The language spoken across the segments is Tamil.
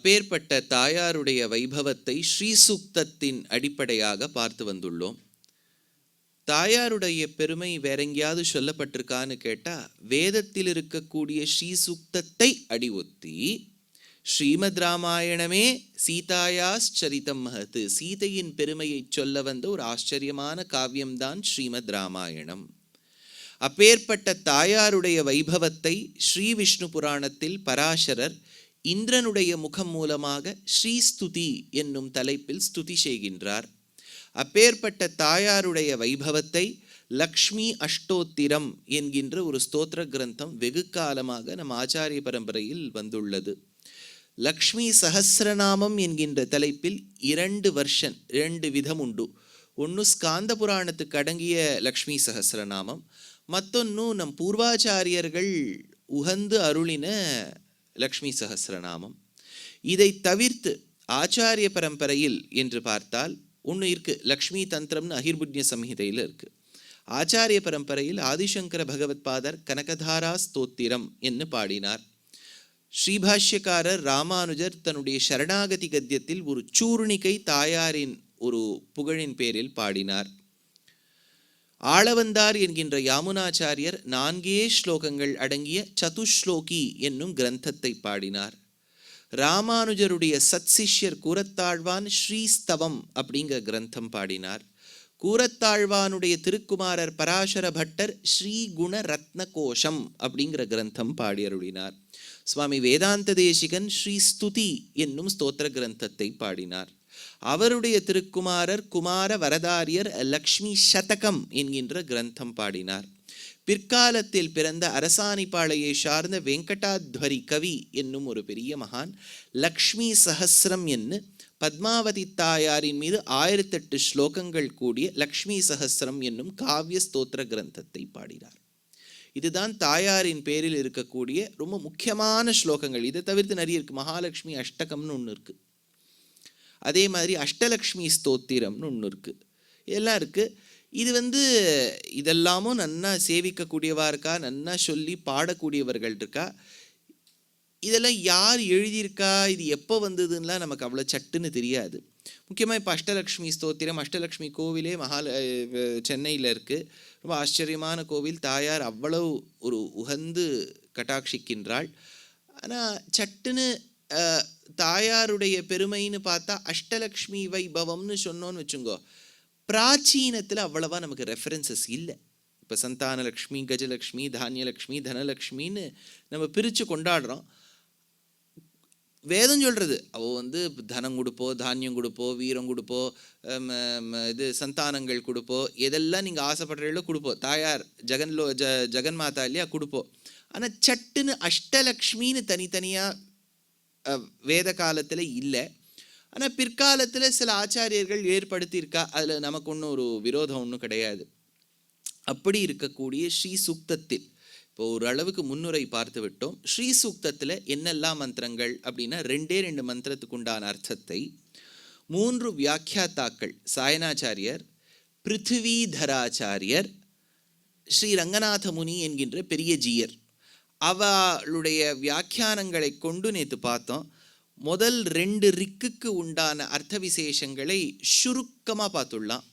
அப்பேற்பட்ட தாயாருடைய வைபவத்தை ஸ்ரீசூக்தத்தின் அடிப்படையாக பார்த்து வந்துள்ளோம். தாயாருடைய பெருமை வேற எங்கேயாவது சொல்லப்பட்டிருக்கான்னு கேட்டா, வேதத்தில் இருக்கக்கூடிய ஸ்ரீசூக்தத்தை அடிவொத்தி ஸ்ரீமத் ராமாயணமே சீதாயாஸ் சரிதம் மகத்து, சீதையின் பெருமையை சொல்ல வந்த ஒரு ஆச்சரியமான காவியம்தான் ஸ்ரீமத் ராமாயணம். அப்பேற்பட்ட தாயாருடைய வைபவத்தை ஸ்ரீ விஷ்ணு புராணத்தில் பராசரர் இந்திரனுடைய முகம் மூலமாக ஸ்ரீஸ்துதி என்னும் தலைப்பில் ஸ்துதி செய்கின்றார். அப்பேற்பட்ட தாயாருடைய வைபவத்தை லக்ஷ்மி அஷ்டோத்திரம் என்கின்ற ஒரு ஸ்தோத்திர கிரந்தம் வெகு காலமாக நம் ஆச்சாரிய பரம்பரையில் வந்துள்ளது. லக்ஷ்மி சஹஸ்ரநாமம் என்கின்ற தலைப்பில் 2 விதம் உண்டு. ஒன்று ஸ்காந்த புராணத்துக்கு அடங்கிய லக்ஷ்மி சஹஸ்ரநாமம், மற்றொன்று நம் பூர்வாச்சாரியர்கள் உகந்து அருளின லக்ஷ்மி சஹஸ்ரநாமம். இதை தவிர்த்து ஆச்சாரிய பரம்பரையில் என்று பார்த்தால் ஒன்று இருக்கு, லக்ஷ்மி தந்திரம்னு அஹிர்புஜ்ய சம்ஹிதையில் இருக்கு. ஆச்சாரிய பரம்பரையில் ஆதிசங்கர பகவத்பாதர் கனகதாரா ஸ்தோத்திரம் என்று பாடினார். ஸ்ரீபாஷ்யக்காரர் ராமானுஜர் தன்னுடைய சரணாகதி கத்தியத்தில் ஒரு சூர்ணிகை தாயாரின் ஒரு புகழின் பேரில் பாடினார். ஆளவந்தார் என்கின்ற யாமுனாச்சாரியர் 4 ஸ்லோகங்கள் அடங்கிய சதுஸ்லோகி என்னும் கிரந்தத்தை பாடினார். ராமானுஜருடைய சத்சிஷ்யர் கூரத்தாழ்வான் ஸ்ரீஸ்தவம் அப்படிங்கிற கிரந்தம் பாடினார். கூரத்தாழ்வானுடைய திருக்குமாரர் பராசர பட்டர் ஸ்ரீ குண ரத்ன கோஷம் அப்படிங்கிற கிரந்தம் பாடியருளினார். சுவாமி வேதாந்த தேசிகன் ஸ்ரீஸ்துதி என்னும் ஸ்தோத்திர கிரந்தத்தை பாடினார். அவருடைய திருக்குமாரர் குமார வரதாரியர் லக்ஷ்மி சதகம் என்கின்ற கிரந்தம் பாடினார். பிற்காலத்தில் பிறந்த அரசாணிப்பாளையை சார்ந்த வெங்கடாத்வரி கவி என்னும் ஒரு பெரிய மகான் லக்ஷ்மி சஹஸ்ரம் என்று பத்மாவதி தாயாரின் மீது 1008 ஸ்லோகங்கள் கூடிய லக்ஷ்மி சஹஸ்ரம் என்னும் காவிய ஸ்தோத்திர கிரந்தத்தை பாடினார். இதுதான் தாயாரின் பேரில் இருக்கக்கூடிய ரொம்ப முக்கியமான ஸ்லோகங்கள். இதை தவிர்த்து நிறைய இருக்கு. மகாலட்சுமி அஷ்டகம்னு ஒன்று இருக்கு, அதே மாதிரி அஷ்டலக்ஷ்மி ஸ்தோத்திரம்னு ஒன்று இருக்கு, எல்லாம் இருக்கு. இது இதெல்லாமும் நன்னா சேவிக்கக்கூடியவா இருக்கா, நன்னா சொல்லி பாடக்கூடியவர்கள் இருக்கா. இதெல்லாம் யார் எழுதியிருக்கா, இது எப்போ வந்ததுன்னெலாம் நமக்கு அவ்வளோ சட்டுன்னு தெரியாது. முக்கியமாக இப்போ அஷ்டலக்ஷ்மி ஸ்தோத்திரம், அஷ்டலக்ஷ்மி கோவிலே சென்னையில் இருக்குது. ரொம்ப ஆச்சரியமான கோவில். தாயார் அவ்வளவு ஒரு உகந்து கட்டாட்சிக்கின்றாள். ஆனால் சட்டுன்னு தாயாருடைய பெருமைன்னு பார்த்தா அஷ்டலக்ஷ்மி வைபவம்னு சொன்னோன்னு வச்சுங்கோ, பிராச்சீனத்தில் அவ்வளவா நமக்கு ரெஃபரன்சஸ் இல்லை. இப்போ சந்தானலக்ஷ்மி, கஜலக்ஷ்மி, தானியலக்ஷ்மி, தனலக்ஷ்மின்னு நம்ம பிரித்து கொண்டாடுறோம். வேதம் சொல்கிறது அவள் தனம் கொடுப்போ, தானியம் கொடுப்போ, வீரம் கொடுப்போ, சந்தானங்கள் கொடுப்போ, எதெல்லாம் நீங்கள் ஆசைப்படுறீங்களோ கொடுப்போம். தாயார் ஜெகன்மாதா இல்லையா, கொடுப்போம். ஆனால் சட்டுன்னு அஷ்டலக்ஷ்மின்னு தனித்தனியாக வேத காலத்தில் இல்லை. ஆனால் பிற்காலத்தில் சில ஆச்சாரியர்கள் ஏற்படுத்தியிருக்கா. அதில் நமக்கு ஒன்றும் ஒரு விரோதம் ஒன்றும் கிடையாது. அப்படி இருக்கக்கூடிய ஸ்ரீ சூக்தத்தில் இப்போ ஓரளவுக்கு முன்னுரை பார்த்து விட்டோம். ஸ்ரீ சூக்தத்தில் என்னெல்லாம் மந்திரங்கள் அப்படின்னா 2 மந்திரத்துக்கு உண்டான அர்த்தத்தை 3 வியாக்கியாத்தாக்கள் சாயனாச்சாரியர், பிருத்திவிதராச்சாரியர், ஸ்ரீ ரங்கநாத முனி என்கின்ற பெரிய ஜீயர் அவளுடைய வியாக்கியானங்களை கொண்டு நேற்று பார்த்தோம். முதல் 2 ரிக்குக்கு உண்டான அர்த்த விசேஷங்களை சுருக்கமாக பார்த்துடலாம்.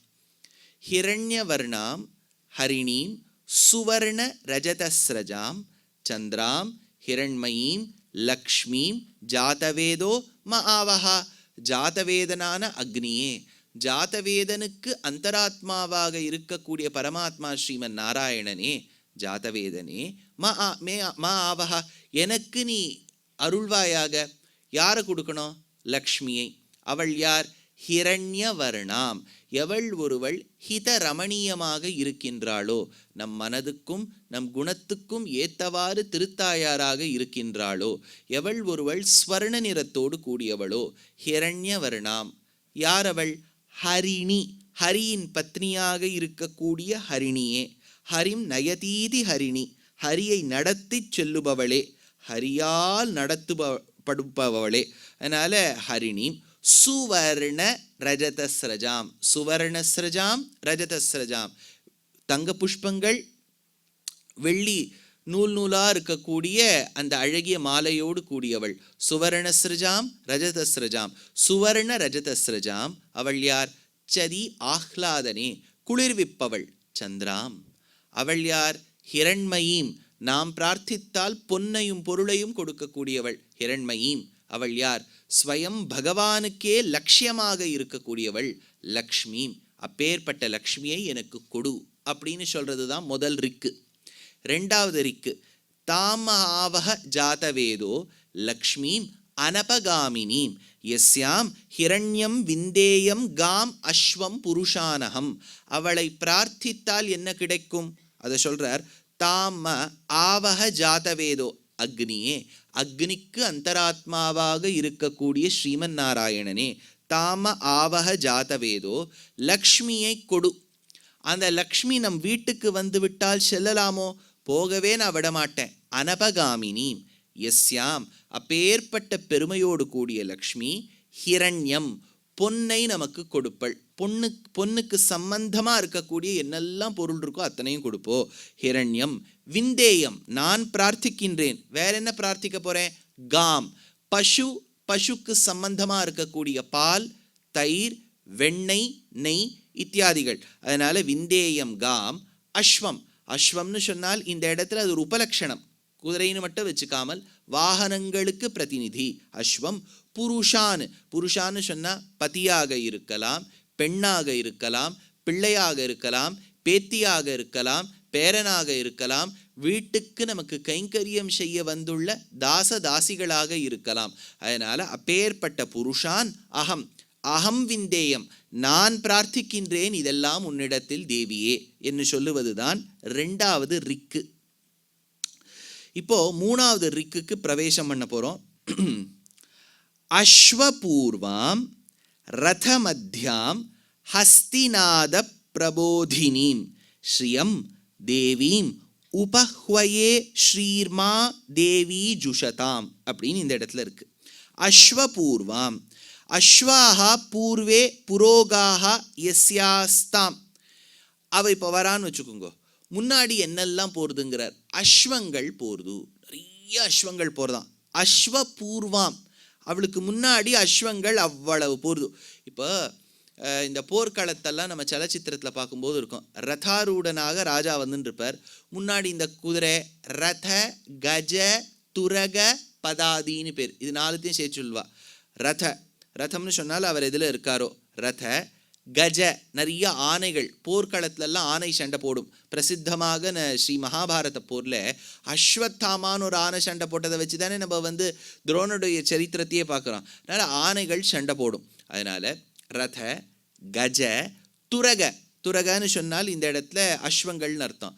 ஹிரண்யவர்ணாம் ஹரிணீம் சுவர்ண ரஜதஸ்ரஜாம் சந்திராம் ஹிரண்மயீம் லக்ஷ்மீம் ஜாதவேதோ ம ஆவஹா, ஜாதவேதனான அக்னியே, ஜாதவேதனுக்கு அந்தராத்மாவாக இருக்கக்கூடிய பரமாத்மா ஸ்ரீமன் நாராயணனே, ஜாதவேதனே மா ஆவஹா, எனக்கு நீ அருள்வாயாக. யாரை கொடுக்கணும்? லக்ஷ்மியை. அவள் யார்? ஹிரண்யவர்ணாம், எவள் ஒருவள் ஹித ரமணீயமாக இருக்கின்றாளோ, நம் மனதுக்கும் நம் குணத்துக்கும் ஏத்தவாறு திருத்தாயாராக இருக்கின்றாளோ, எவள் ஒருவள் ஸ்வர்ண நிறத்தோடு கூடியவளோ, ஹிரண்யவர்ணாம். யார் அவள்? ஹரிணி, ஹரியின் பத்னியாக இருக்கக்கூடிய ஹரிணியே. ஹரிம் நயதீதி ஹரிணி, ஹரியை நடத்தி செல்லுபவளே, ஹரியால் நடத்துபடுபவளே. அதனால ஹரிணி. சுவர்ண ரஜதஸ்ரஜாம், சுவர்ணஸ்ரஜாம் ரஜதஸ்ரஜாம், தங்க புஷ்பங்கள் வெள்ளி நூல் நூலாக இருக்கக்கூடிய அந்த அழகிய மாலையோடு கூடியவள். சுவர்ணஸ்ரஜாம் ரஜதஸ்ரஜாம், சுவர்ண ரஜதஸ்ரஜாம். அவள் யார்? சதி ஆஹ்லாதனே, குளிர்விப்பவள். சந்திராம், அவள் யார்? ஹிரண்மயீம், நாம் பிரார்த்தித்தால் பொன்னையும் பொருளையும் கொடுக்கக்கூடியவள். ஹிரண்மயீம், அவள் யார்? ஸ்வயம் பகவானுக்கே லட்சியமாக இருக்கக்கூடியவள். லக்ஷ்மி, அப்பேற்பட்ட லக்ஷ்மியை எனக்கு கொடு அப்படின்னு சொல்றது தான் முதல் ரிக்கு. ரெண்டாவது ரிக்கு, தாமஹாவஹ ஜாதவேதோ லக்ஷ்மீம் அனபகாமினீம் யஸ்யாம் ஹிரண்யம் விந்தேயம் காம் அஸ்வம் புருஷானகம். அவளை பிரார்த்தித்தால் என்ன கிடைக்கும் அதை சொல்றார். தாம ஆவஹ ஜாதவேதோ, அக்னியே, அக்னிக்கு அந்தராத்மாவாக இருக்கக்கூடிய ஸ்ரீமன் நாராயணனே. தாம ஆவஹ ஜாதவேதோ, லக்ஷ்மியை கொடு. அந்த லக்ஷ்மி நம் வீட்டுக்கு வந்து விட்டால் செல்லலாமோ? போகவே நான் விடமாட்டேன். அனபகாமினி எஸ்யாம், அப்பேற்பட்ட பெருமையோடு கூடிய லக்ஷ்மி. ஹிரண்யம், பொன்னை நமக்கு கொடுப்பள். பொண்ணுக்கு சம்பந்தமாக இருக்கக்கூடிய என்னெல்லாம் பொருள் இருக்கோ அத்தனையும் கொடுப்போ. ஹிரண்யம். விந்தேயம், நான் பிரார்த்திக்கின்றேன். வேற என்ன பிரார்த்திக்க போறேன்? காம், பசு, பசுக்கு சம்பந்தமாக இருக்கக்கூடிய பால், தயிர், வெண்ணெய், நெய் இத்தியாதிகள். அதனால விந்தேயம் காம். அஸ்வம், அஸ்வம்னு சொன்னால் இந்த இடத்துல அது ஒரு உபலட்சணம், குதிரைன்னு மட்டும் வச்சுக்காமல் வாகனங்களுக்கு பிரதிநிதி அஸ்வம். புருஷான், புருஷான்னு சொன்னால் பதியாக இருக்கலாம், பெண்ணாக இருக்கலாம், பிள்ளையாக இருக்கலாம், பேத்தியாக இருக்கலாம், பேரனாக இருக்கலாம், வீட்டுக்கு நமக்கு கைங்கரியம் செய்ய வந்துள்ள தாச தாசிகளாக இருக்கலாம். அதனால அப்பேற்பட்ட புருஷான் அகம். அகம் விந்தேயம், நான் பிரார்த்திக்கின்றேன் இதெல்லாம் உன்னிடத்தில் தேவியே என்று சொல்லுவதுதான் ரெண்டாவது ரிக்கு. இப்போ மூணாவது ரிக்குக்கு பிரவேசம் பண்ண போறோம். அஸ்வபூர்வாம் ரதமத்யாம் ஹஸ்திநாத பிரபோதினீம் ஸ்ரீயம் தேவீம் உபஹ்வயே ஸ்ரீர்மா தேவி ஜுஷதாம் அப்படின்னு இந்த இடத்துல இருக்கு. அஸ்வபூர்வாம், அஸ்வாஹா பூர்வே புரோகாஹா யஸ்யாஸ்தாம். அவ இப்போ வரான்னு வச்சுக்கோங்க, முன்னாடி என்னெல்லாம் போறதுங்கிறார். அஸ்வங்கள் போறது, நிறைய அஸ்வங்கள் போறதான். அஸ்வபூர்வாம், அவளுக்கு முன்னாடி அஸ்வங்கள் அவ்வளவு போறது. இப்போ இந்த போர்க்களத்தெல்லாம் நம்ம சலச்சித்திரத்தில் பார்க்கும்போது இருக்கும், ரதாரூடனாக ராஜா வந்துன்னு இருப்பார். முன்னாடி இந்த குதிரை ரத கஜ துரக பதாதின்னு பேர், இது நாலுத்தையும் சேர்த்து சொல்வா. ரத, ரதம்னு சொன்னால் அவர் எதில் இருக்காரோ. ரத கஜ, நிறைய ஆனைகள். போர்க்களத்துலலாம் ஆனை சண்டை போடும். பிரசித்தமாக ஸ்ரீ மகாபாரத போரில் அஸ்வத்தாமான்னு ஒரு ஆனை சண்டை போட்டதை வச்சு தானே நம்ம துரோணனுடைய சரித்திரத்தையே பார்க்குறோம். அதனால் ஆனைகள் சண்டை போடும். அதனால் ரத கஜ துரக, துரகன்னு சொன்னால் இந்த இடத்துல அஸ்வங்கள்னு அர்த்தம்.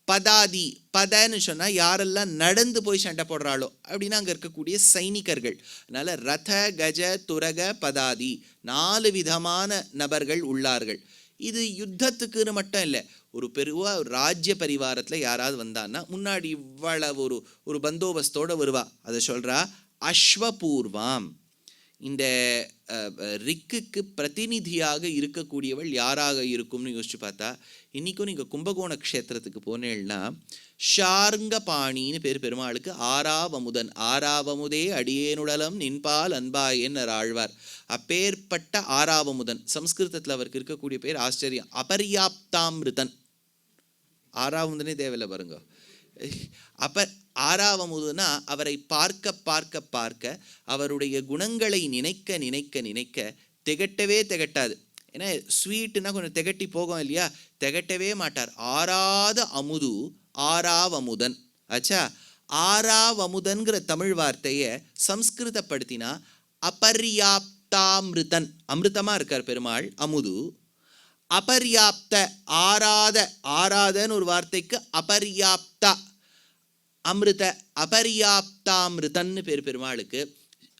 பதாதி, பதன்னு சொன்னால் யாரெல்லாம் நடந்து போய் சண்டை போடுறாளோ அப்படின்னா அங்கே இருக்கக்கூடிய சைனிகர்கள். அதனால் ரத கஜ துரக பதாதி, 4 விதமான நபர்கள் உள்ளார்கள். இது யுத்தத்துக்குன்னு மட்டும் இல்லை, ஒரு பெருவா ராஜ்ய பரிவாரத்தில் யாராவது வந்தான்னா முன்னாடி இவ்வளவு ஒரு பந்தோபஸ்தோடு வருவா. அதை சொல்கிறா அஸ்வபூர்வாம். இந்த ரிக்குக்கு பிரதிநிதியாக இருக்கக்கூடியவள் யாராக இருக்கும்னு யோசிச்சு பார்த்தா, இன்றைக்கும் நீங்கள் கும்பகோண க்ஷேத்திரத்துக்கு போனேன்னா ஷார்ங்கபாணின்னு பேர் பெருமாளுக்கு. ஆறாவமுதன், ஆறாவமுதே அடியேனுடலம் நின்பால் அன்பாயேன்னு ஆழ்வார். அப்பேற்பட்ட ஆறாவமுதன். சம்ஸ்கிருதத்தில் அவருக்கு இருக்கக்கூடிய பேர் ஆச்சரியம், அபர்யாப்தாமிருதன். ஆறாவமுதனே தேவையில்லை பாருங்க. ஆறாவமுதுனா அவரை பார்க்க பார்க்க பார்க்க அவருடைய குணங்களை நினைக்க நினைக்க நினைக்க திகட்டவே திகட்டாது. ஏன்னா ஸ்வீட்டுனா கொஞ்சம் திகட்டி போகும் இல்லையா, திகட்டவே மாட்டார். ஆறாத அமுது ஆறாவமுதன். ஆச்சா, ஆறாவமுதன்கிற தமிழ் வார்த்தையை சம்ஸ்கிருதப்படுத்தினா அபர்யாப்தாமிருதன். அமிர்தமா இருக்கார் பெருமாள், அமுது. அபர்யாப்த, ஆராத, ஆராதன்னு ஒரு வார்த்தைக்கு அபர்யாப்தா அமிர்த, அபர்யாப்தாமிருதன்னு பேர் பெருமாளுக்கு.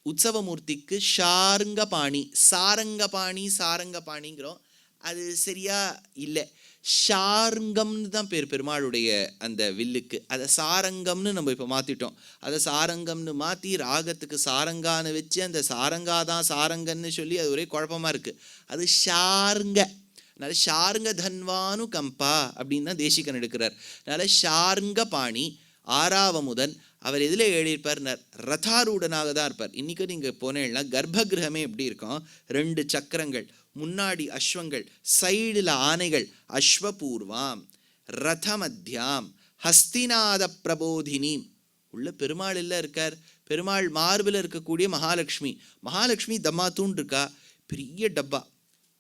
உற்சவமூர்த்திக்கு ஷார்ங்கபாணி, சாரங்கபாணி, சாரங்கபாணிங்கிறோம், அது சரியா இல்லை. ஷார்ங்கம்னு தான் பேர் பெருமாளுடைய அந்த வில்லுக்கு. அதை சாரங்கம்னு நம்ம இப்போ மாற்றிட்டோம். அதை சாரங்கம்னு மாற்றி ராகத்துக்கு சாரங்கான்னு வச்சு அந்த சாரங்காதான் சாரங்கன்னு சொல்லி அது ஒரே குழப்பமாக இருக்குது. அது ஷார்ங்க. அதனால ஷார்ங்க தன்வானு கம்பா அப்படின்னு தான் தேசிகன் எடுக்கிறார். அதனால ஷார்ங்க பாணி, ஆறாவமுதன். அவர் எதில் எழுதியிருப்பார்? ரதாரூடனாக தான் இருப்பார். இன்றைக்கி நீங்கள் போனேன்னா கர்ப்பகிரகமே எப்படி இருக்கும்? 2 சக்கரங்கள், முன்னாடி அஸ்வங்கள், சைடில் ஆனைகள். அஸ்வபூர்வாம் ரதமத்யாம் ஹஸ்திநாத பிரபோதினீம். உள்ள பெருமாள் இல்லை இருக்கார். பெருமாள் மார்பில் இருக்கக்கூடிய மகாலட்சுமி. மகாலட்சுமி தம்மாத்தூன் இருக்கா, பெரிய டப்பா.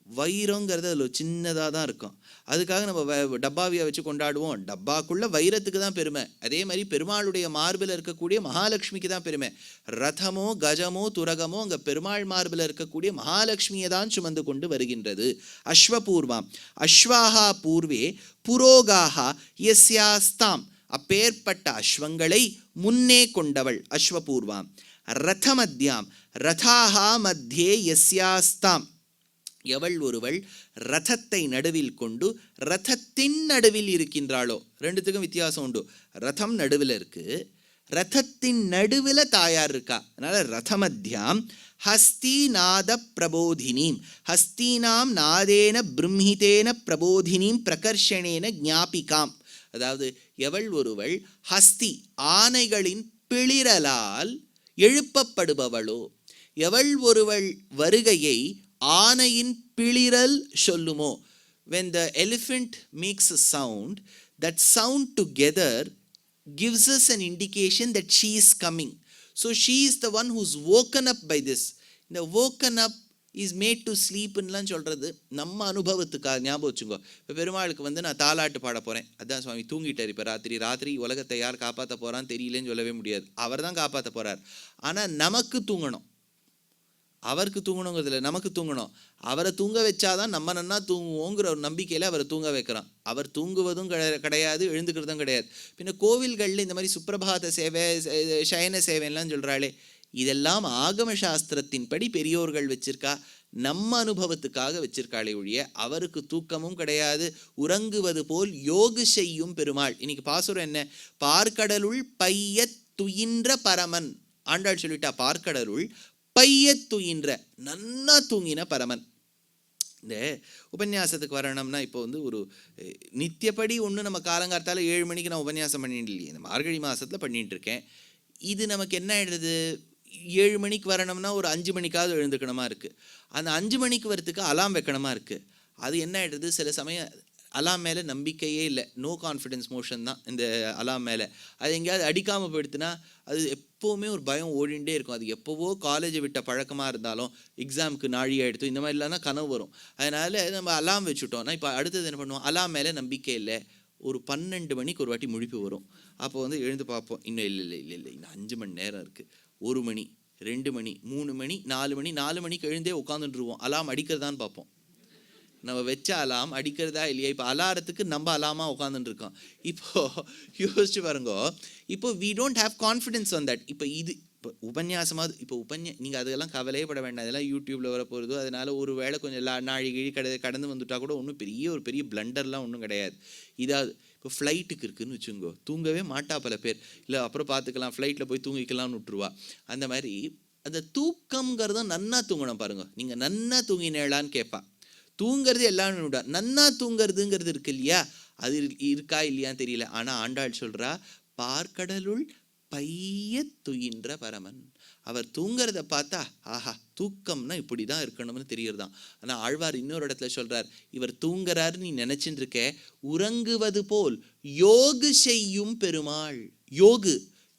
வைரங்கிறது அதில் சின்னதாக தான் இருக்கும். அதுக்காக நம்ம டப்பாவியை வச்சு கொண்டாடுவோம். டப்பாக்குள்ள வைரத்துக்கு தான் பெருமை. அதே மாதிரி பெருமாளுடைய மார்பில் இருக்கக்கூடிய மகாலட்சுமிக்கு தான் பெருமை. ரதமோ கஜமோ துரகமோ அங்கே பெருமாள் மார்பில் இருக்கக்கூடிய மகாலட்சுமியை தான் சுமந்து கொண்டு வருகின்றது. அஸ்வபூர்வாம் அஸ்வாஹா பூர்வே புரோகாஹா யஸ்யாஸ்தாம். அப்பேற்பட்ட அஸ்வங்களை முன்னே கொண்டவள் அஸ்வபூர்வாம். ரதமத்யாம் ரதாஹா மத்தியே யஸ்யாஸ்தாம். எவள் ஒருவள் ரதத்தை நடுவில் கொண்டு ரதத்தின் நடுவில் இருக்கின்றாளோ. ரெண்டுத்துக்கும் வித்தியாசம் உண்டு. ரதம் நடுவில் இருக்கு, ரதத்தின் நடுவில் தாயார் இருக்கா. அதனால ரதமத்யாம் ஹஸ்திநாத பிரபோதினீம். ஹஸ்தீனாம் நாதேன பிரம்மிதேன பிரபோதினீம் பிரகர்ஷணேன ஞாபிகாம். அதாவது எவள் ஒருவள் ஹஸ்தி ஆனைகளின் பிளிரலால் எழுப்பப்படுபவளோ. எவள் ஒருவள் வருகையை ஆனையின் பிளிரல் சொல்லுமோ. when the elephant makes a sound, that sound together gives us an indication that she is coming. So she is the one who's woken up by this. இந்த woken up is made to sleep ன்னுலாம் சொல்கிறது நம்ம அனுபவத்துக்காக. ஞாபகம் வச்சுக்கோ. இப்போ பெருமாளுக்கு நான் தாலாட்டு பாட போகிறேன். அதான் சுவாமி தூங்கிட்டார். இப்போ ராத்திரி உலகத்தை யார் காப்பாற்ற போகிறான்னு தெரியலன்னு சொல்லவே முடியாது. அவர் தான் காப்பாற்ற போகிறார். ஆனால் நமக்கு தூங்கணும். அவருக்கு தூங்கணுங்கிறதுல நமக்கு தூங்கணும். அவரை தூங்க வச்சாதான் நம்ம நன்னா தூங்குவோங்கிற ஒரு நம்பிக்கையில் அவரை தூங்க வைக்கிறான். அவர் தூங்குவதும் கிடையாது, எழுந்துக்கிறதும் கிடையாது. பின்ன கோவில்களில் இந்த மாதிரி சுப்பிரபாத சேவை, சயன சேவைலாம் சொல்கிறாளே, இதெல்லாம் ஆகம சாஸ்திரத்தின்படி பெரியோர்கள் வச்சிருக்கா, நம்ம அனுபவத்துக்காக வச்சிருக்காளே ஒழிய அவருக்கு தூக்கமும் கிடையாது. உறங்குவது போல் யோகு செய்யும் பெருமாள். இன்னைக்கு பாசுரம் என்ன? பார்க்கடலுள் பைய துயின்ற பரமன். ஆண்டாள் சொல்லிட்டா, பார்க்கடலுள் பைய துயின்ற நன்னா தூங்கின பரமன். இந்த உபன்யாசத்துக்கு வரணும்னா இப்போ ஒரு நித்தியப்படி ஒன்று நம்ம காலங்காலத்தால் 7 மணிக்கு நான் உபன்யாசம் பண்ணிட்டு இல்லையே, இந்த மார்கழி மாதத்தில் பண்ணிட்டு இருக்கேன். இது நமக்கு என்ன ஆயிடுது? 7 மணிக்கு வரணும்னா ஒரு 5 மணிக்காவது எழுந்துக்கணுமா இருக்குது. அந்த 5 மணிக்கு வரத்துக்கு அலாம் வைக்கணுமா இருக்குது. அது என்ன ஆகிடுது? சில சமயம் அலாம் மேலே நம்பிக்கையே இல்லை, நோ கான்ஃபிடென்ஸ் மோஷன் தான் இந்த அலாம் மேலே. அது எங்கேயாவது அடிக்காமல் போயிடுத்துனா அது எப்போவுமே ஒரு பயம் ஓடிண்டே இருக்கும். அது எப்போவோ காலேஜை விட்ட பழக்கமாக இருந்தாலும் எக்ஸாமுக்கு நாழியாக எடுத்து இந்த மாதிரி இல்லைனா கனவு வரும். அதனால் நம்ம அலாம் வச்சுட்டோம்னா இப்போ அடுத்தது என்ன பண்ணுவோம்? அலாம் மேலே நம்பிக்கை இல்லை. ஒரு 12 மணிக்கு ஒரு வாட்டி முழிப்பு வரும். அப்போ எழுந்து பார்ப்போம், இன்னும் இல்லை இன்னும் 5 மணி நேரம் இருக்குது. 1 மணி, 2 மணி, 3 மணி, 4 மணிக்கு எழுந்தே உட்காந்துட்டுருவோம். அலாம் அடிக்கிறதான்னு பார்ப்போம். நம்ம வச்ச அலாம் அடிக்கிறதா இல்லையா? இப்போ அலாரத்துக்கு நம்ம அலாமாக உட்காந்துட்டு இருக்கோம். இப்போது யோசிச்சு பாருங்க. இப்போ we don't have confidence on that. இப்போ இது இப்போ உபன்யாசமாக இப்போ நீங்கள் அதெல்லாம் கவலையே பட வேண்டாம். அதெல்லாம் யூடியூப்பில் வர போகிறதோ, அதனால் ஒரு வேளை கொஞ்சம் நாழிகழி கடந்து வந்துட்டால் கூட ஒன்றும் பெரிய பிளண்டர்லாம் ஒன்றும் கிடையாது. இதாவது இப்போ ஃப்ளைட்டுக்கு இருக்குதுன்னு வச்சுங்கோ, தூங்கவே மாட்டா பல பேர். இல்லை அப்புறம் பார்த்துக்கலாம், ஃப்ளைட்டில் போய் தூங்கிக்கலாம்னு விட்டுருவா. அந்த மாதிரி அந்த தூக்கம்ங்கிறதும் நன்னா தூங்கணும் பாருங்க. நீங்கள் நன்னா தூங்கினேளான்னு கேட்பா. தூங்கிறது எல்லாமே விட நன்னா தூங்கிறதுங்கிறது இருக்கு இல்லையா, அது இருக்கா இல்லையான்னு தெரியல. ஆனால் ஆண்டாள் சொல்கிறா, பார்க்கடலுள் பைய துயின்ற பரமன். அவர் தூங்கிறத பார்த்தா ஆஹா தூக்கம்னா இப்படி தான் இருக்கணும்னு தெரியறதான். ஆனால் ஆழ்வார் இன்னொரு இடத்துல சொல்கிறார், இவர் தூங்குறாரு நீ நினச்சின்னு இருக்க, உறங்குவது போல் யோகு செய்யும் பெருமாள்.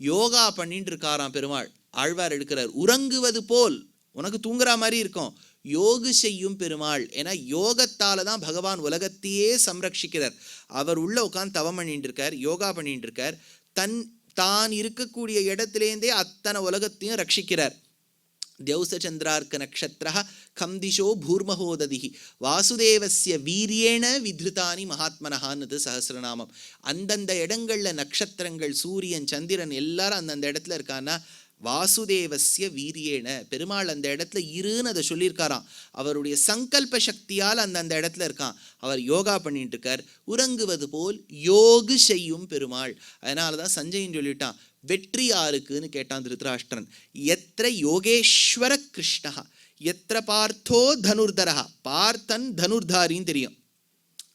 யோகா பண்ணிட்டு இருக்காராம் பெருமாள். ஆழ்வார் எடுக்கிறார், உறங்குவது போல் உனக்கு தூங்குற மாதிரி இருக்கும், யோகு செய்யும் பெருமாள். ஏன்னா யோகத்தால தான் பகவான் உலகத்தையே சம்ரட்சிக்கிறார். அவர் உள்ள உட்காந்து தவம் பண்ணிட்டு இருக்கார், யோகா பண்ணிட்டு இருக்கார். தான் இருக்கக்கூடிய இடத்திலேருந்தே அத்தனை உலகத்தையும் ரட்சிக்கிறார். தியௌச சந்திரார்க்க நக்ஷத்ரா கம்திஷோ பூர்மஹோததிஹி வாசுதேவஸ்ய வீரியேன வித்ருதானி மகாத்மனஹான்னு சஹஸ்ரநாமம். அந்தந்த இடங்கள்ல நட்சத்திரங்கள், சூரியன், சந்திரன் எல்லாரும் அந்தந்த இடத்துல இருக்கான்னா வாசுதேவஸ்ய வீரியேன, பெருமாள் அந்த இடத்துல இருன்னு அதை சொல்லியிருக்காராம். அவருடைய சங்கல்ப சக்தியால் அந்த இடத்துல இருக்கான். அவர் யோகா பண்ணிட்டு இருக்கார். உறங்குவது போல் யோகு செய்யும் பெருமாள். அதனால தான் சஞ்சயன் சொல்லிட்டான், வெற்றி யாருக்குன்னு கேட்டான் திருதராஷ்டிரன். எத்திர யோகேஸ்வர கிருஷ்ணா எத்திர பார்த்தோ தனுர்தரா. பார்த்தன் தனுர்தாரின்னு தெரியும்.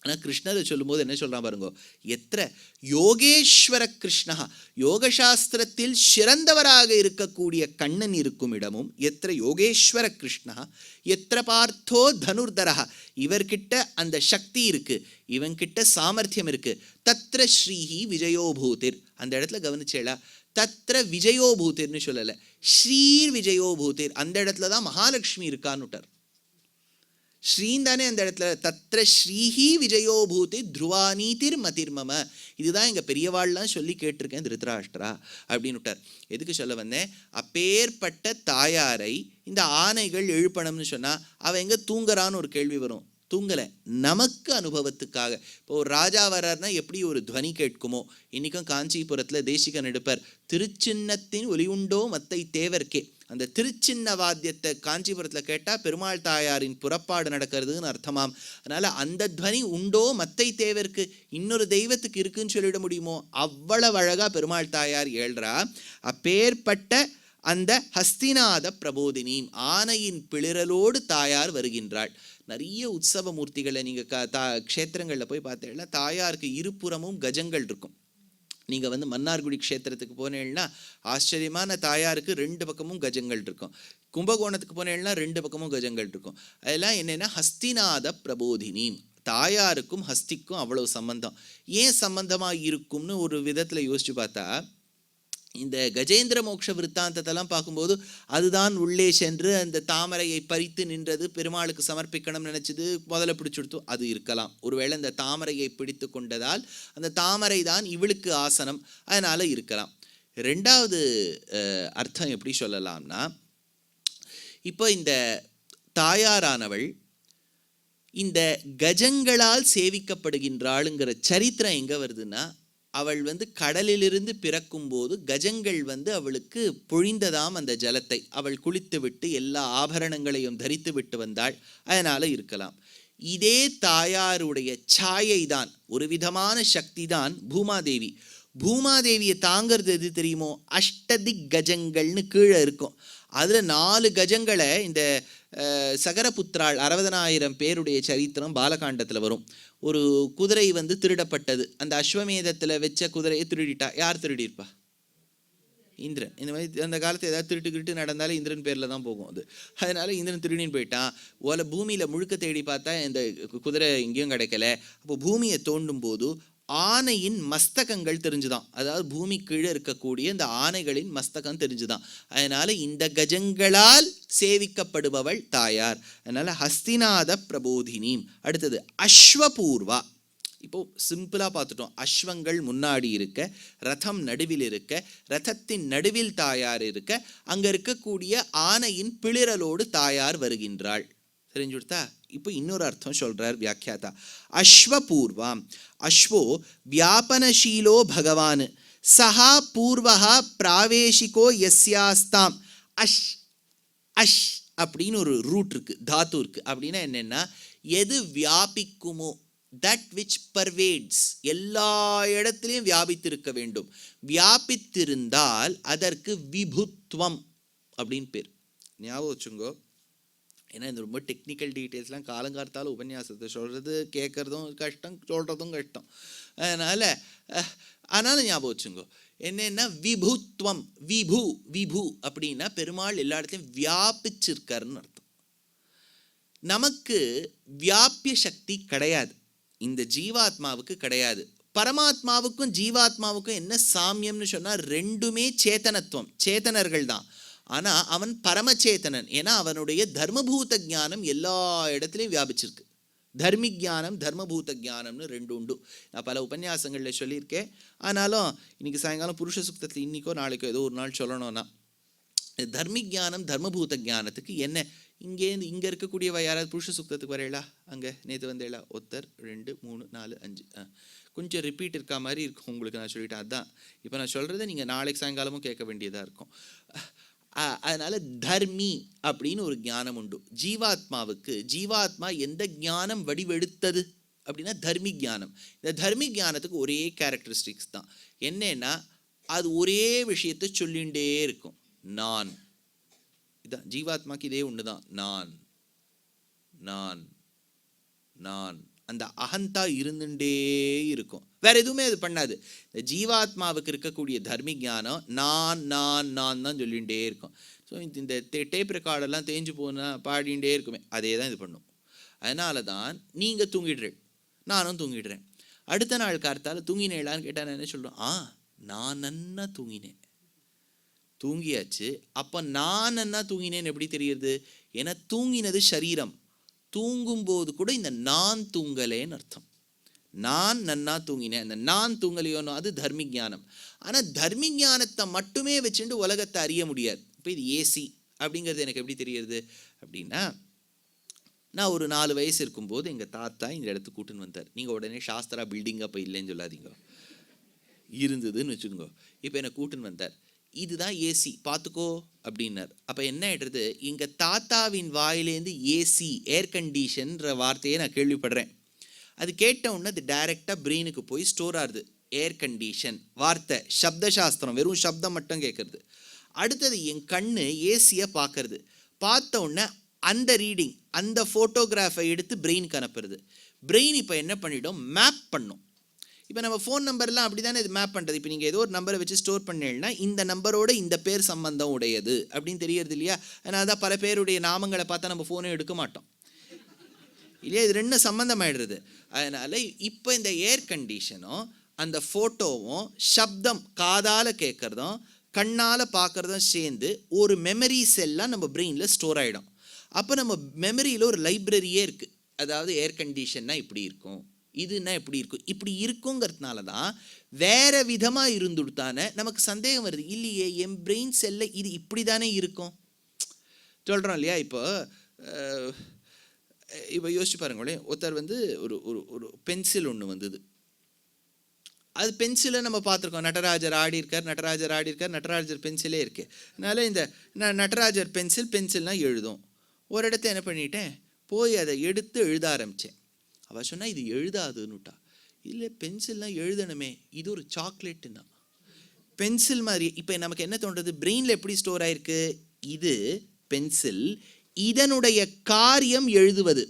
ஆனால் கிருஷ்ணரை சொல்லும்போது என்ன சொல்கிறான் பாருங்கோ, எத்திர யோகேஸ்வர கிருஷ்ணா, யோகசாஸ்திரத்தில் சிறந்தவராக இருக்கக்கூடிய கண்ணன் இருக்கும் இடமும், எத்திர யோகேஸ்வர கிருஷ்ணா எத்திர பார்த்தோ தனுர்தரா, இவர்கிட்ட அந்த சக்தி இருக்கு, இவன்கிட்ட சாமர்த்தியம் இருக்கு, தத்ர ஸ்ரீஹி விஜயோபூதிர், அந்த இடத்துல கவனிச்சேளா, தத்ர விஜயோபூதிர்னு சொல்லலை, ஸ்ரீர் விஜயோபூதிர், அந்த இடத்துல தான் மகாலட்சுமி இருக்கான்னுட்டார். ஸ்ரீந்தானே அந்த இடத்துல, தத்ர ஸ்ரீஹி விஜயோபூதி துருவானீதிர் மதிர்மம, இதுதான் எங்கள் பெரியவாள்லாம் சொல்லி கேட்டிருக்கேன் திருதராஷ்டிரா அப்படின்னு விட்டார். எதுக்கு சொல்ல வந்தேன், அப்பேற்பட்ட தாயாரை இந்த ஆனைகள் எழுப்பணும்னு சொன்னால் அவன் எங்கே தூங்குறான்னு ஒரு கேள்வி வரும். தூங்கலை, நமக்கு அனுபவத்துக்காக. இப்போ ஒரு ராஜா வர்றாருன்னா எப்படி ஒரு துவனி கேட்குமோ, இன்றைக்கும் காஞ்சிபுரத்தில் தேசிகன் எடுப்பார், திருச்சின்னத்தின் ஒலி உண்டோ மத்தை தேவர்க்கே, அந்த திருச்சின்ன வாத்தியத்தை காஞ்சிபுரத்தில் கேட்டால் பெருமாள் தாயாரின் புறப்பாடு நடக்கிறதுன்னு அர்த்தமாம். அதனால் அந்த துவனி உண்டோ மத்தை தேவருக்கு, இன்னொரு தெய்வத்துக்கு இருக்குன்னு சொல்லிட முடியுமோ, அவ்வளவு அழகாக பெருமாள் தாயார் ஏழ்றா. அப்பேற்பட்ட அந்த ஹஸ்திநாத பிரபோதினி ஆனையின் பிளிரலோடு தாயார் வருகின்றாள். நிறைய உற்சவ மூர்த்திகளை நீங்கள் க்ஷேத்திரங்களில் போய் பார்த்தீங்கன்னா தாயாருக்கு இருபுறமும் கஜங்கள் இருக்கும். நீங்கள் மன்னார்குடி க்ஷேத்திரத்துக்கு போனேன்னா ஆச்சரியமான தாயாருக்கு 2 பக்கமும் கஜங்கள் இருக்கும். கும்பகோணத்துக்கு போனேன்னா 2 பக்கமும் கஜங்கள் இருக்கும். அதெல்லாம் என்னென்னா ஹஸ்திநாத பிரபோதினி, தாயாருக்கும் ஹஸ்திக்கும் அவ்வளோ சம்பந்தம். ஏன் சம்பந்தமாக இருக்கும்னு ஒரு விதத்தில் யோசிச்சு பார்த்தா, இந்த கஜேந்திர மோட்ச விற்த்தாந்தத்தெல்லாம் பார்க்கும்போது அதுதான் உள்ளே சென்று அந்த தாமரையை பறித்து நின்றது, பெருமாளுக்கு சமர்ப்பிக்கணும்னு நினச்சது, முதல்ல பிடிச்சுடுத்து, அது இருக்கலாம். ஒருவேளை இந்த தாமரையை பிடித்து கொண்டதால் அந்த தாமரை தான் இவளுக்கு ஆசனம், அதனால் இருக்கலாம். 2வது அர்த்தம் எப்படி சொல்லலாம்னா, இப்போ இந்த தாயாரானவள் இந்த கஜங்களால் சேவிக்கப்படுகின்றாளுங்கிற சரித்திரம் எங்கே வருதுன்னா, அவள் கடலிலிருந்து பிறக்கும் போது கஜங்கள் அவளுக்கு பொழிந்ததாம் அந்த ஜலத்தை. அவள் குளித்து விட்டு எல்லா ஆபரணங்களையும் தரித்து விட்டு வந்தாள், அதனால் இருக்கலாம். இதே தாயாருடைய சாயை தான், ஒரு விதமான சக்தி தான் பூமாதேவி. பூமாதேவியை தாங்கிறது எது தெரியுமோ, அஷ்டதிக் கஜங்கள்னு கீழே இருக்கும். அதில் 4 கஜங்களை இந்த சகரபுத்திராள் 60,000 பேருடைய சரித்திரம் பாலகாண்டத்தில் வரும். ஒரு குதிரை திருடப்பட்டது, அந்த அஸ்வமேதத்தில் வச்ச குதிரையை திருடிட்டா. யார் திருடியிருப்பா? இந்திரன். இந்த மாதிரி அந்த காலத்தில் ஏதாவது திருட்டு நடந்தாலும் இந்திரன் பேரில் தான் போகும் அது. அதனால இந்திரன் திருடின்னு போயிட்டான். ஓலை பூமியில் முழுக்க தேடி பார்த்தா இந்த குதிரை எங்கேயும் கிடைக்கல. அப்போ பூமியை தோண்டும் போது ஆனையின் மஸ்தகங்கள் தெரிஞ்சுதான், அதாவது பூமி கீழே இருக்கக்கூடிய இந்த ஆனைகளின் மஸ்தகம் தெரிஞ்சுதான். அதனால இந்த கஜங்களால் சேவிக்கப்படுபவள் தாயார். அதனால ஹஸ்திநாத பிரபோதினி. அடுத்தது அஸ்வபூர்வா. இப்போ சிம்பிளா பார்த்துட்டோம், அஸ்வங்கள் முன்னாடி இருக்க, ரதம் நடுவில் இருக்க, ரதத்தின் நடுவில் தாயார் இருக்க, அங்க இருக்கக்கூடிய ஆனையின் பிளிரலோடு தாயார் வருகின்றாள். தெரிஞ்சுடுத்தா? இப்போ இன்னொரு அர்த்தம் சொல்றார் வியாக்கியாதா. அஸ்வபூர்வாம், அஸ்வோ வியாபனசீலோ பகவான், சஹா பூர்வஹா பிராவேஷிகோ யஸ்யாஸ்தாம். அஷ் அஷ் அப்படின்னு ஒரு ரூட் இருக்கு, தாத்து இருக்கு. அப்படின்னா என்னன்னா, எது வியாபிக்குமோ, தட் விச் பர்வேட்ஸ், எல்லா இடத்திலையும் வியாபித்திருக்க வேண்டும். வியாபித்திருந்தால் அதற்கு விபுத்வம் அப்படின்னு பேர். ஞாபகம் வச்சுங்கோ. ஏன்னா இந்த ரொம்ப டெக்னிக்கல் டீட்டெயில்ஸ்லாம் காலங்காலத்தால் உபன்யாசத்தை சொல்கிறது கேட்குறதும் கஷ்டம், சொல்கிறதும் கஷ்டம். அதனால் ஞாபகம் வச்சுங்கோ. என்னென்னா விபுத்வம், விபு விபு அப்படின்னா பெருமாள் எல்லா இடத்துலையும் வியாபிச்சிருக்காருன்னு அர்த்தம். நமக்கு வியாபிய சக்தி கிடையாது, இந்த ஜீவாத்மாவுக்கு கிடையாது. பரமாத்மாவுக்கும் ஜீவாத்மாவுக்கும் என்ன சாமியம்னு சொன்னால், 2மே சேத்தனத்துவம், சேத்தனர்கள் தான். ஆனால் அவன் பரமச்சேதனன். ஏன்னா அவனுடைய தர்மபூத ஞானம் எல்லா இடத்துலையும் வியாபிச்சிருக்கு. தர்மி ஜானம், தர்மபூத ஜானம்னு 2 உண்டு. நான் பல உபன்யாசங்களில் சொல்லியிருக்கேன். ஆனாலும் இன்னைக்கு சாயங்காலம் புருஷ சுக்தத்தில் இன்னைக்கோ நாளைக்கோ ஏதோ ஒரு நாள் சொல்லணும்னா, தர்மி ஜானம் தர்மபூத ஜானத்துக்கு என்ன, இங்கே இருக்கக்கூடியவ யாராவது புருஷ சுக்தத்துக்கு வரையலா? அங்கே நேற்று வந்தேளா? 1 2 3 4 5 கொஞ்சம் ரிப்பீட் இருக்கா மாதிரி இருக்கும் உங்களுக்கு. நான் சொல்லிட்டேன். அதுதான் இப்போ நான் சொல்கிறத நீங்கள் நாளைக்கு சாயங்காலமும் கேட்க வேண்டியதாக இருக்கும். அதனால் தர்மி அப்படின்னு ஒரு ஞானம் உண்டு ஜீவாத்மாவுக்கு. ஜீவாத்மா எந்த ஞானம் வடிவெடுத்தது அப்படின்னா தர்மி ஞானம். இந்த தர்மி ஞானத்துக்கு ஒரே கேரக்டரிஸ்டிக்ஸ் தான். என்னன்னா, அது ஒரே விஷயத்தை சொல்லிகிட்டே இருக்கும். நான் இதான் ஜீவாத்மாக்கு இதே ஒன்று தான். நான் நான் நான் அந்த அகந்தா இருந்துட்டே இருக்கும், வேற எதுவுமே அது பண்ணாது. இந்த ஜீவாத்மாவுக்கு இருக்கக்கூடிய தர்மி ஞானம் நான் நான் நான் தான் சொல்லிகிட்டே இருக்கும். ஸோ இந்த டேப் ரெக்கார்டெல்லாம் தேஞ்சு போனால் பாடிகிட்டே இருக்குமே, அதே தான் இது பண்ணும். அதனால தான் நீங்கள் தூங்கிடுறேன், நானும் தூங்கிடுறேன். அடுத்த நாள் கார்த்தால் தூங்கினேளான்னு கேட்டால் நான் என்ன சொல்கிறேன், நான் நன்னா தூங்கினேன். தூங்கியாச்சு. அப்போ நான் நன்னா தூங்கினேன்னு எப்படி தெரியுது? ஏன்னா தூங்கினது சரீரம், தூங்கும்போது கூட இந்த நான் தூங்கலேன்னு அர்த்தம். நான் நன்னா தூங்கினேன், அந்த நான் தூங்கலையோனோ அது தர்மி ஞானம். ஆனால் தர்மி ஞானத்தை மட்டுமே வச்சுட்டு உலகத்தை அறிய முடியாது. இப்போ இது ஏசி அப்படிங்கிறது எனக்கு எப்படி தெரியுது அப்படின்னா, நான் ஒரு 4 வயசு இருக்கும்போது எங்கள் தாத்தா இந்த இடத்துக்கு கூட்டுன்னு வந்தார். நீங்கள் உடனே சாஸ்திரா பில்டிங் அப்போ இல்லைன்னு சொல்லாதீங்க, இருந்ததுன்னு வச்சுக்கோங்க. இப்போ என்னை கூட்டுன்னு வந்தார், இதுதான் ஏசி பார்த்துக்கோ அப்படின்னார். அப்போ என்ன ஆகிடுறது, எங்கள் தாத்தாவின் வாயிலேருந்து ஏசி ஏர் கண்டிஷன்ற வார்த்தையை நான் கேள்விப்படுறேன். அது கேட்ட உடனே அது டைரெக்டாக பிரெயினுக்கு போய் ஸ்டோர் ஆகுது. ஏர் கண்டிஷன் வார்த்தை, சப்தசாஸ்திரம், வெறும் சப்தம் மட்டும் கேட்குறது. அடுத்தது என் கண்ணு ஏசியை பார்க்கறது, பார்த்த உடனே அந்த ரீடிங், அந்த ஃபோட்டோகிராஃபை எடுத்து பிரெயினுக்கு அனுப்புறது. பிரெயின் இப்போ என்ன பண்ணிடும், மேப் பண்ணும். இப்போ நம்ம ஃபோன் நம்பர்லாம் அப்படி தானே இது மேப் பண்ணுறது. இப்போ நீங்கள் ஏதோ ஒரு நம்பரை வச்சு ஸ்டோர் பண்ணீங்கன்னா இந்த நம்பரோட இந்த பேர் சம்பந்தம் உடையது அப்படின்னு தெரியறது இல்லையா? அதனால தான் பல பேருடைய நாமங்களை பார்த்தா நம்ம ஃபோனே எடுக்க மாட்டோம் இல்லையா? இது ரெண்டும் சம்பந்தம் ஆகிடுறது. அதனால் இப்போ இந்த ஏர் கண்டிஷனும் அந்த ஃபோட்டோவும் சப்தம் காதால் கேட்குறதும் கண்ணால் பார்க்குறதும் சேர்ந்து ஒரு மெமரி செல்லாம் நம்ம பிரெயினில் ஸ்டோர் ஆகிடும். அப்போ நம்ம மெமரியில் ஒரு லைப்ரரியே இருக்குது. அதாவது ஏர் கண்டிஷன்னா இப்படி இருக்கும், இதுன்னா எப்படி இருக்கும், இப்படி இருக்குங்கிறதுனால தான் வேறு விதமாக இருந்துட்டானே நமக்கு சந்தேகம் வருது. இல்லையே, என் பிரெயின் செல்ல இது இப்படி தானே இருக்கும் சொல்கிறோம் இல்லையா? இப்போ யோசிச்சு பாருங்களேன், ஒருத்தர் வந்து ஒரு ஒரு ஒரு பென்சில் ஒன்று வந்தது. அது பென்சிலை நம்ம பார்த்துருக்கோம், நடராஜர் ஆடியிருக்கார், நடராஜர் பென்சிலே இருக்குது. அதனால் இந்த நடராஜர் பென்சில்னால் எழுதும். ஒரு இடத்த என்ன பண்ணிட்டேன், போய் அதை எடுத்து எழுத ஆரம்பித்தேன். அவள் சொன்னால் இது எழுதாதுன்னுட்டா. இல்லை, பென்சில்லாம் எழுதணுமே, இது ஒரு சாக்லேட்டுன்னா பென்சில் மாதிரி. இப்போ நமக்கு என்ன தோன்றது, பிரெயினில் எப்படி ஸ்டோர் ஆகிருக்கு, இது பென்சில், இதனுடைய காரியம் எழுதுவது.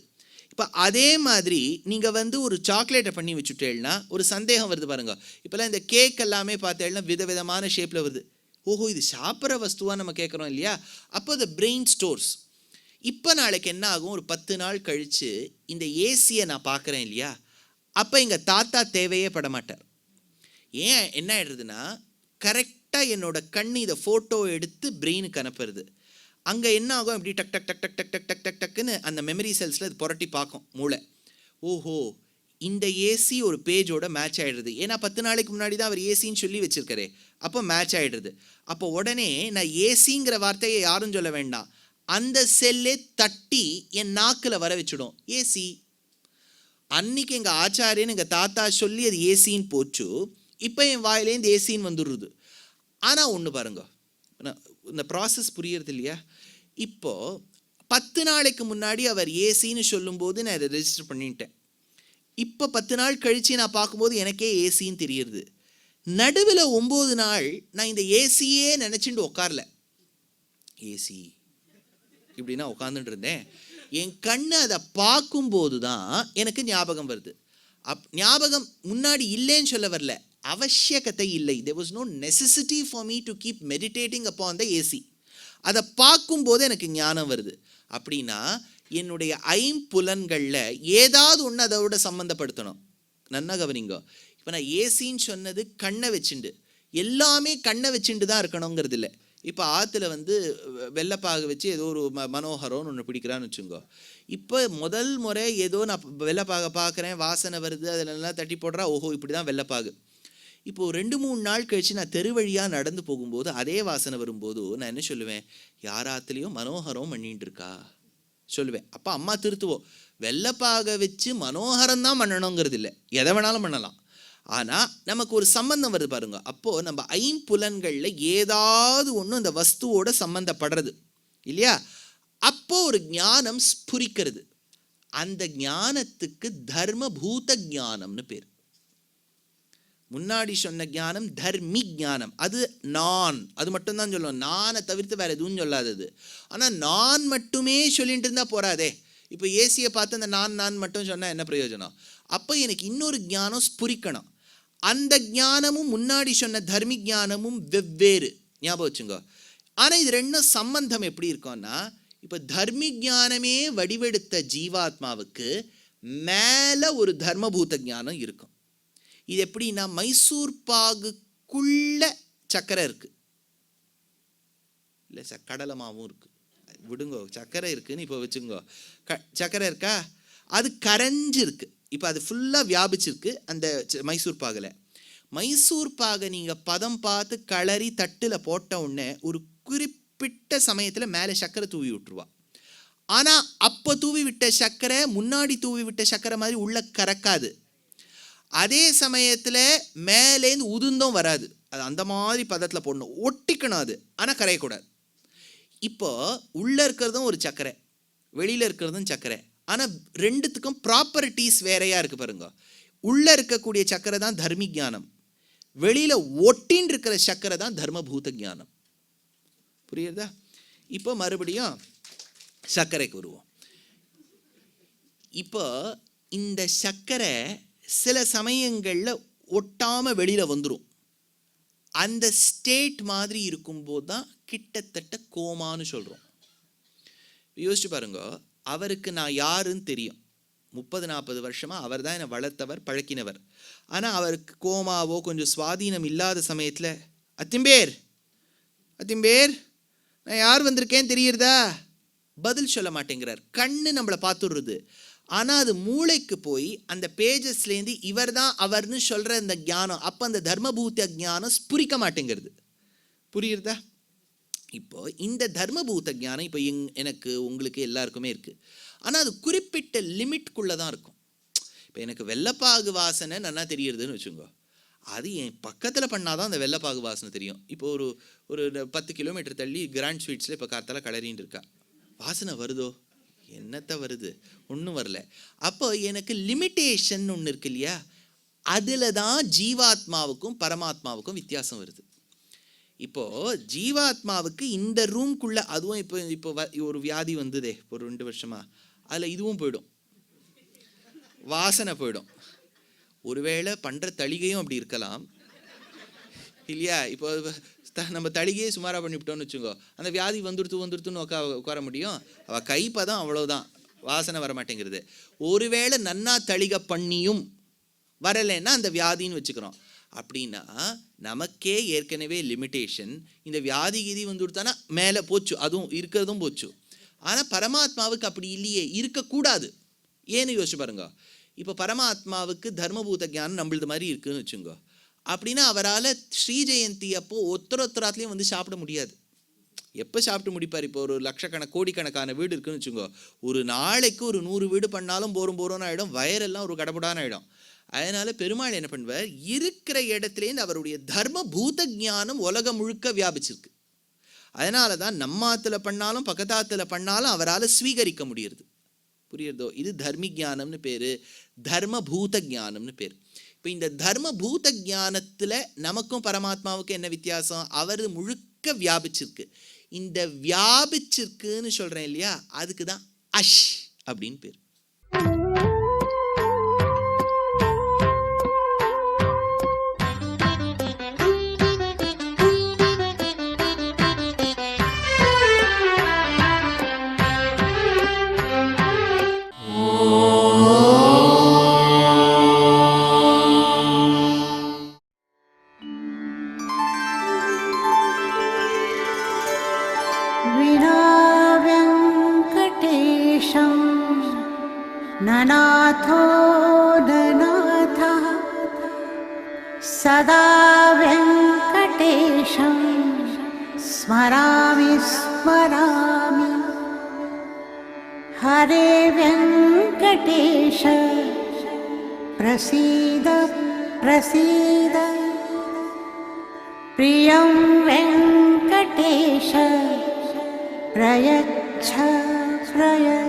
இப்போ அதே மாதிரி நீங்கள் வந்து ஒரு சாக்லேட்டை பண்ணி வச்சுட்டேன்னா ஒரு சந்தேகம் வருது பாருங்க. இப்போல்லாம் இந்த கேக் எல்லாமே பார்த்தேன்னா விதவிதமான ஷேப்பில் வருது. ஓஹோ, இது சாப்பிட்ற வஸ்துவாக நம்ம கேட்குறோம் இல்லையா? அப்போ இந்த பிரெயின் ஸ்டோர்ஸ். இப்போ நாளைக்கு என்ன ஆகும், ஒரு 10 நாள் கழித்து இந்த ஏசியை நான் பார்க்குறேன் இல்லையா, அப்போ எங்கள் தாத்தா தேவையே பட மாட்டார். ஏன் என்ன ஆகிடுறதுன்னா, கரெக்டாக என்னோட கண் இதை ஃபோட்டோ எடுத்து பிரெயினுக்கு அனுப்புறது. அங்கே என்ன ஆகும், இப்படி டக் டக் டக் டக் டக் டக் டக் டக் டக்குன்னு அந்த மெமரி செல்ஸில் அது புரட்டி பார்க்கும் மூளை. ஓஹோ, இந்த ஏசி ஒரு பேஜோட மேட்ச் ஆகிடுறது. ஏன்னா 10 நாளைக்கு முன்னாடி தான் அவர் ஏசின்னு சொல்லி வச்சுருக்காரு. அப்போ மேட்ச் ஆகிடுறது. அப்போ உடனே நான் ஏசிங்கிற வார்த்தையை யாரும் சொல்ல வேண்டாம், அந்த செல்லே தட்டி என் நாக்கில் வர வச்சுடும், ஏசி. அன்னைக்கு எங்கள் ஆச்சாரியன் எங்கள் தாத்தா சொல்லி அது ஏசின்னு போச்சு. இப்போ என் வாயிலேருந்து ஏசின்னு வந்துடுறது. ஆனால் ஒன்று பாருங்க, இந்த ப்ராசஸ் புரியறது இல்லையா? இப்போது 10 நாளைக்கு முன்னாடி அவர் ஏசின்னு சொல்லும்போது நான் அதை ரெஜிஸ்டர் பண்ணிட்டேன். இப்போ 10 நாள் கழித்து நான் பார்க்கும்போது எனக்கே ஏசின்னு தெரியுது. நடுவில் 9 நாள் நான் இந்த ஏசியே நினச்சிட்டு உட்காரல, ஏசி இப்படின்னா உட்காந்துட்டு இருந்தேன். என் கண்ணு அதை பார்க்கும்போது தான் எனக்கு ஞாபகம் வருது. ஞாபகம் முன்னாடி இல்லைன்னு சொல்ல வரல, அவசியகத்தை இல்லை. there was no necessity for me to keep meditating upon the AC. அதை பார்க்கும்போது எனக்கு ஞானம் வருது. அப்படின்னா என்னுடைய ஐம்புலன்களில் ஏதாவது ஒன்று அதோட சம்மந்தப்படுத்தணும். நன்னா கவனிங்க. இப்போ நான் ஏசின்னு சொன்னது கண்ணை வச்சுண்டு, எல்லாமே கண்ணை வச்சுட்டு தான் இருக்கணுங்கிறது இல்லை. இப்போ ஆற்றுல வந்து வெள்ளைப்பாகு வச்சு ஏதோ ஒரு மனோகரம்னு ஒன்று பிடிக்கிறான்னு வச்சுங்கோ. இப்போ முதல் முறை ஏதோ நான் வெள்ளைப்பாகை பார்க்குறேன், வாசனை வருது, அதிலெல்லாம் தட்டி போடுறா, ஓஹோ இப்படி தான் வெள்ளைப்பாகு. இப்போது 2-3 நாள் கழித்து நான் தெரு வழியாக நடந்து போகும்போது அதே வாசனை வரும்போது நான் என்ன சொல்லுவேன், யாராத்துலேயும் மனோகரம் பண்ணிட்டு இருக்கா சொல்லுவேன். அப்போ அம்மா திருத்துவோம், வெள்ளைப்பாகை வச்சு மனோகரம் தான் பண்ணணுங்கிறது இல்லை, எதை வேணாலும் பண்ணலாம். ஆனால் நமக்கு ஒரு சம்பந்தம் வருது பாருங்க. அப்போது நம்ம ஐம்புலன்களில் ஏதாவது ஒன்று அந்த வஸ்துவோட சம்பந்தப்படுறது இல்லையா? அப்போ ஒரு ஞானம் ஸ்புரிக்கிறது. அந்த ஞானத்துக்கு தர்மபூத ஞானம்னு பேர். முன்னாடி சொன்ன ஞானம் தர்மி ஞானம், அது நான், அது மட்டும்தான் சொல்லுவோம், நானை தவிர்த்து வேறு எதுவும் சொல்லாதது. ஆனால் நான் மட்டுமே சொல்லிட்டு இருந்தால் போறாதே. இப்போ ஏசியை பார்த்து அந்த நான் மட்டும் சொன்னால் என்ன பிரயோஜனம்? அப்போ எனக்கு இன்னொரு ஞானம் ஸ்புரிக்கணும். அந்த ஞானமும் முன்னாடி சொன்ன தர்மி ஞானமும் வெவ்வேறு, ஞாபகம் வச்சுங்க. ஆனால் இது ரெண்டும் சம்பந்தம் எப்படி இருக்கும்னா, இப்போ தர்மி ஞானமே வடிவெடுத்த ஜீவாத்மாவுக்கு மேலே ஒரு தர்மபூத ஞானம் இருக்கும். இது எப்படின்னா, மைசூர் பாகுக்குள்ள சக்கரை இருக்கு, இல்லை கடலை மாவும் இருக்கு, விடுங்கோ சக்கரை இருக்குன்னு இப்போ வச்சுங்கோ. சக்கரை இருக்கா, அது கரைஞ்சிருக்கு, இப்போ அது ஃபுல்லாக வியாபிச்சிருக்கு அந்த மைசூர் பாகில். மைசூர் பாகை நீங்கள் பதம் பார்த்து களறி தட்டில் போட்ட உடனே ஒரு குறிப்பிட்ட சமயத்தில் மேலே சக்கரை தூவி விட்டுருவா. ஆனால் அப்போ தூவி விட்ட சக்கரை முன்னாடி தூவி விட்ட சக்கரை மாதிரி உள்ள கறக்காது. அதே சமயத்தில் மேலேருந்து உதுந்தும் வராது. அது அந்த மாதிரி பதத்தில் போடணும், ஒட்டிக்கணும் அது, ஆனால் கரையக்கூடாது. இப்போ உள்ளே இருக்கிறதும் ஒரு சக்கரை, வெளியில் இருக்கிறதும் சக்கரை, ஆனால் ரெண்டுத்துக்கும் ப்ராப்பர்ட்டிஸ் வேறையாக இருக்குது பாருங்க. உள்ளே இருக்கக்கூடிய சக்கரை தான் தர்மி ஞானம், வெளியில் ஒட்டின்னு இருக்கிற சக்கரை தான் தர்மபூத ஞானம். புரியுறதா? இப்போ மறுபடியும் சர்க்கரைக்கு வருவோம். இப்போ இந்த சர்க்கரை சில சமயங்களில் ஒட்டாமல் வெளியில் வந்துடும். அந்த ஸ்டேட் மாதிரி இருக்கும்போது தான் கிட்டத்தட்ட கோமான்னு சொல்கிறோம். யோசிச்சு பாருங்க, அவருக்கு நான் யாருன்னு தெரியும், 30-40 வருஷமாக அவர் தான் என்னை வளர்த்தவர், பழக்கினவர். ஆனால் அவருக்கு கோமாவோ கொஞ்சம் சுவாதீனம் இல்லாத சமயத்தில் அத்திம்பேர் நான் யார் வந்திருக்கேன்னு தெரியுறதா, பதில் சொல்ல மாட்டேங்கிறார். கண்ணு நம்மளை பார்த்துடுறது, ஆனால் அது மூளைக்கு போய் அந்த பேஜஸ்லேருந்து இவர் தான் அவர்னு சொல்கிற இந்த ஞானம், அப்போ அந்த தர்மபூத ஞானம் ஸ்புரிக்க மாட்டேங்கிறது. புரியுறதா? இப்போ இந்த தர்மபூத ஞானம் இப்போ எனக்கு உங்களுக்கு எல்லாருக்குமே இருக்குது. ஆனால் அது குறிப்பிட்ட லிமிட்குள்ளே தான் இருக்கும். இப்போ எனக்கு வெள்ளைப்பாகு வாசனை நல்லா தெரியுறதுன்னு வச்சுக்கோ, அது என் பக்கத்தில் பண்ணாதான் அந்த வெள்ளைப்பாகு வாசனை தெரியும். இப்போ ஒரு 10 கிலோமீட்டர் தள்ளி கிராண்ட் ஸ்வீட்ஸில் இப்போ காத்தால கலரின்னு இருக்கா, வாசனை வருதோ? என்னத்தை வருது? ஒன்றும் வரல. அப்போ எனக்கு லிமிட்டேஷன் ஒன்று இருக்கு இல்லையா, அதில் தான் ஜீவாத்மாவுக்கும் பரமாத்மாவுக்கும் வித்தியாசம் வருது. இப்போது ஜீவாத்மாவுக்கு இந்த ரூம்குள்ளே, அதுவும் இப்போ ஒரு வியாதி வந்ததே ஒரு 2 வருஷமாக, அதில் இதுவும் போயிடும், வாசனை போயிடும். ஒருவேளை பண்ணுற தளிகையும் அப்படி இருக்கலாம் இல்லையா? இப்போ நம்ம தளிகையே சுமாராக பண்ணிவிட்டோன்னு வச்சுக்கோ, அந்த வியாதி வந்துடுத்துன்னு உட்கார முடியும்? அவள் கைப்பதான் அவ்வளோதான், வாசனை வர மாட்டேங்கிறது. ஒருவேளை நன்னா தளிகை பண்ணியும் வரலைன்னா அந்த வியாதின்னு வச்சுக்கிறோம். அப்படின்னா நமக்கே ஏற்கனவே லிமிட்டேஷன், இந்த வியாதி கீதி வந்துடுத்தானா மேலே போச்சு, அதுவும் இருக்கிறதும் போச்சு. ஆனால் பரமாத்மாவுக்கு அப்படி இல்லையே, இருக்கக்கூடாது. ஏன்னு யோசிச்சு பாருங்க. இப்போ பரமாத்மாவுக்கு தர்மபூத ஞானம் நம்மளது மாதிரி இருக்குன்னு வச்சுங்க. அப்படின்னா அவரால் ஸ்ரீ ஜெயந்தி அப்போ ஒத்தராத்துலேயும் வந்து சாப்பிட முடியாது. எப்போ சாப்பிட்டு முடிப்பார்? இப்போ ஒரு கோடிக்கணக்கான வீடு இருக்குன்னு வச்சுக்கோ, ஒரு நாளைக்கு ஒரு 100 வீடு பண்ணாலும் போரோன்னு ஆகிடும், வயரெல்லாம் ஒரு கடப்படான ஆகிடும். அதனால பெருமாள் என்ன பண்ணுவார், இருக்கிற இடத்துலேருந்து அவருடைய தர்மபூத ஞானம் உலகம் முழுக்க வியாபிச்சிருக்கு. அதனால தான் நம்மாத்துல பண்ணாலும் பக்கத்தாத்துல பண்ணாலும் அவரால் ஸ்வீகரிக்க முடியுது. புரியுறதோ? இது தர்மி ஞானம்னு பேர், தர்மபூத ஞானம்னு பேர். இப்போ இந்த தர்மபூத ஞானத்தில் நமக்கும் பரமாத்மாவுக்கும் என்ன வித்தியாசம்? அவர் முழுக்க வியாபிச்சிருக்கு. இந்த வியாபிச்சிருக்குன்னு சொல்கிறேன் இல்லையா, அதுக்கு தான் அஷ் அப்படின்னு பேர். ननाथो ननाथः सदा वेङ्कटेशं स्मरामि स्मरामि हरे वेङ्कटेश प्रसीद प्रसीद प्रियं वेङ्कटेश प्रयच्छ प्रयच्छ